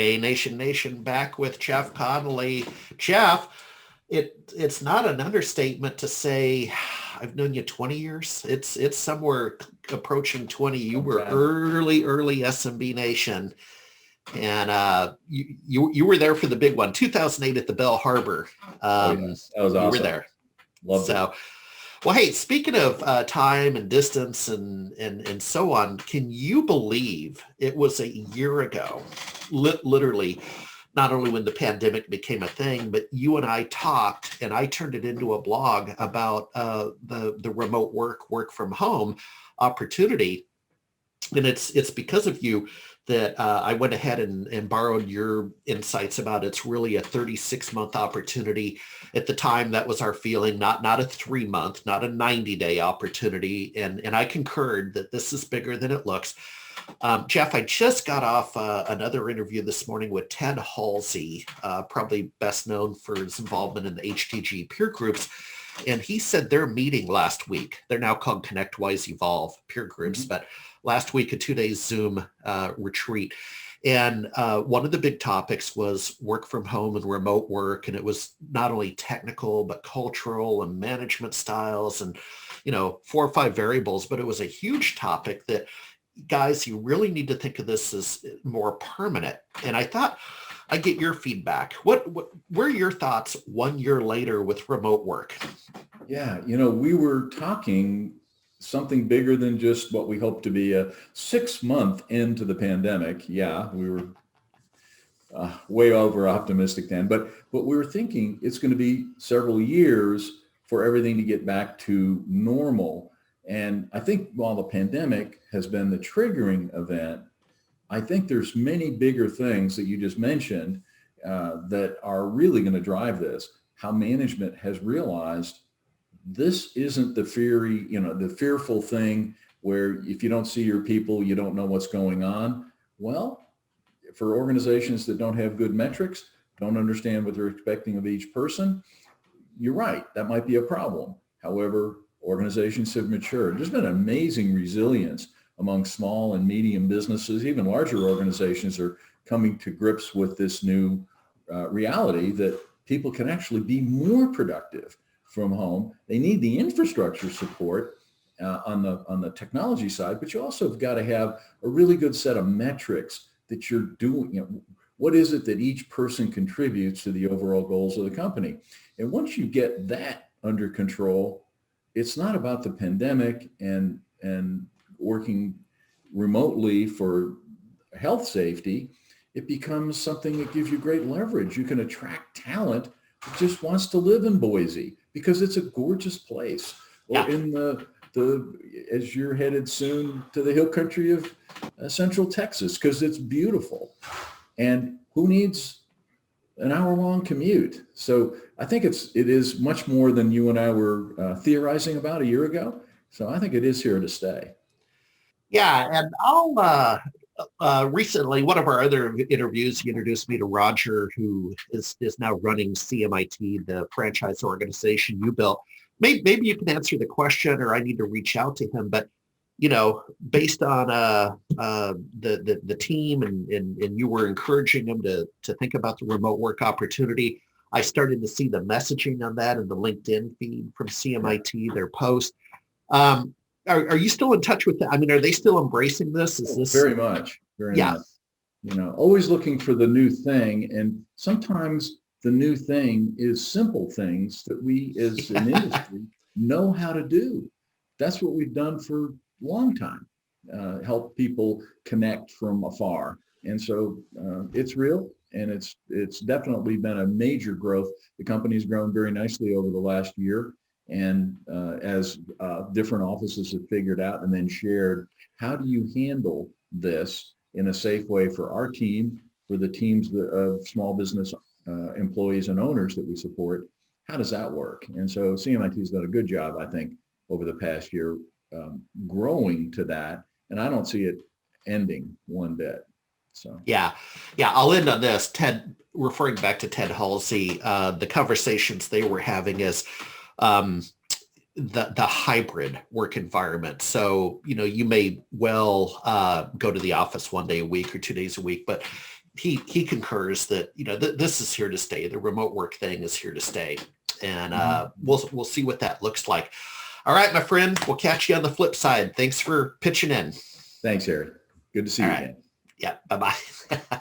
Hey, Nation, back with Jeff Connolly. Jeff, it's not an understatement to say I've known you 20 years. It's somewhere approaching 20. You were early SMB Nation, and you were there for the big one, 2008 at the Bell Harbor. Yes. That was awesome. You were there. Loved it. Well, hey, speaking of time and distance and so on, can you believe it was a year ago, literally, not only when the pandemic became a thing, but you and I talked, and I turned it into a blog about the remote work from home opportunity. And it's because of you that I went ahead and borrowed your insights about it's really a 36-month opportunity. At the time, that was our feeling, not a 3-month, not a 90-day opportunity. And I concurred that this is bigger than it looks. Jeff, I just got off another interview this morning with Ted Halsey, probably best known for his involvement in the HTG peer groups. And he said their meeting last week, they're now called ConnectWise Evolve peer groups, but last week, a 2-day Zoom retreat. And one of the big topics was work from home and remote work. And it was not only technical, but cultural and management styles and, 4 or 5 variables. But it was a huge topic that, guys, you really need to think of this as more permanent. And I thought I'd get your feedback. What were your thoughts 1 year later with remote work? Yeah, we were talking something bigger than just what we hope to be a 6-month into the pandemic. Yeah, we were way over optimistic then, but we were thinking it's going to be several years for everything to get back to normal. And I think while the pandemic has been the triggering event, I think there's many bigger things that you just mentioned that are really going to drive this. How management has realized this isn't the fearful thing where if you don't see your people, you don't know what's going on. Well, for organizations that don't have good metrics, don't understand what they're expecting of each person, you're right, that might be a problem. However, organizations have matured. There's been amazing resilience among small and medium businesses. Even larger organizations are coming to grips with this new reality that people can actually be more productive from home. They need the infrastructure support on the technology side, but you also have got to have a really good set of metrics that you're doing. What is it that each person contributes to the overall goals of the company? And once you get that under control, it's not about the pandemic and working remotely for health safety. It becomes something that gives you great leverage. You can attract talent that just wants to live in Boise because it's a gorgeous place. Or in the as you're headed soon to the hill country of Central Texas, because it's beautiful. And who needs an hour-long commute? So I think it is much more than you and I were theorizing about a year ago. So I think it is here to stay. Yeah, and I'll recently, one of our other interviews, he introduced me to Roger, who is now running CMIT, the franchise organization you built. Maybe you can answer the question, or I need to reach out to him. But based on the team and you were encouraging them to think about the remote work opportunity, I started to see the messaging on that in the LinkedIn feed from CMIT, their post. Are you still in touch with that? I mean, are they still embracing this? Is this very much? Always looking for the new thing. And sometimes the new thing is simple things that we as an industry know how to do. That's what we've done for a long time, help people connect from afar. And so it's real, and it's definitely been a major growth. The company's grown very nicely over the last year. And as different offices have figured out and then shared, how do you handle this in a safe way for our team, for the teams of small business employees and owners that we support? How does that work? And so CMIT has done a good job, I think, over the past year, growing to that. And I don't see it ending one bit. So yeah, I'll end on this. Ted, referring back to Ted Halsey, the conversations they were having is the hybrid work environment. So, you may well go to the office 1 day a week or 2 days a week, but he concurs that, this is here to stay. The remote work thing is here to stay. And we'll see what that looks like. All right, my friend, we'll catch you on the flip side. Thanks for pitching in. Thanks, Eric. Good to see you again. Yeah, bye-bye.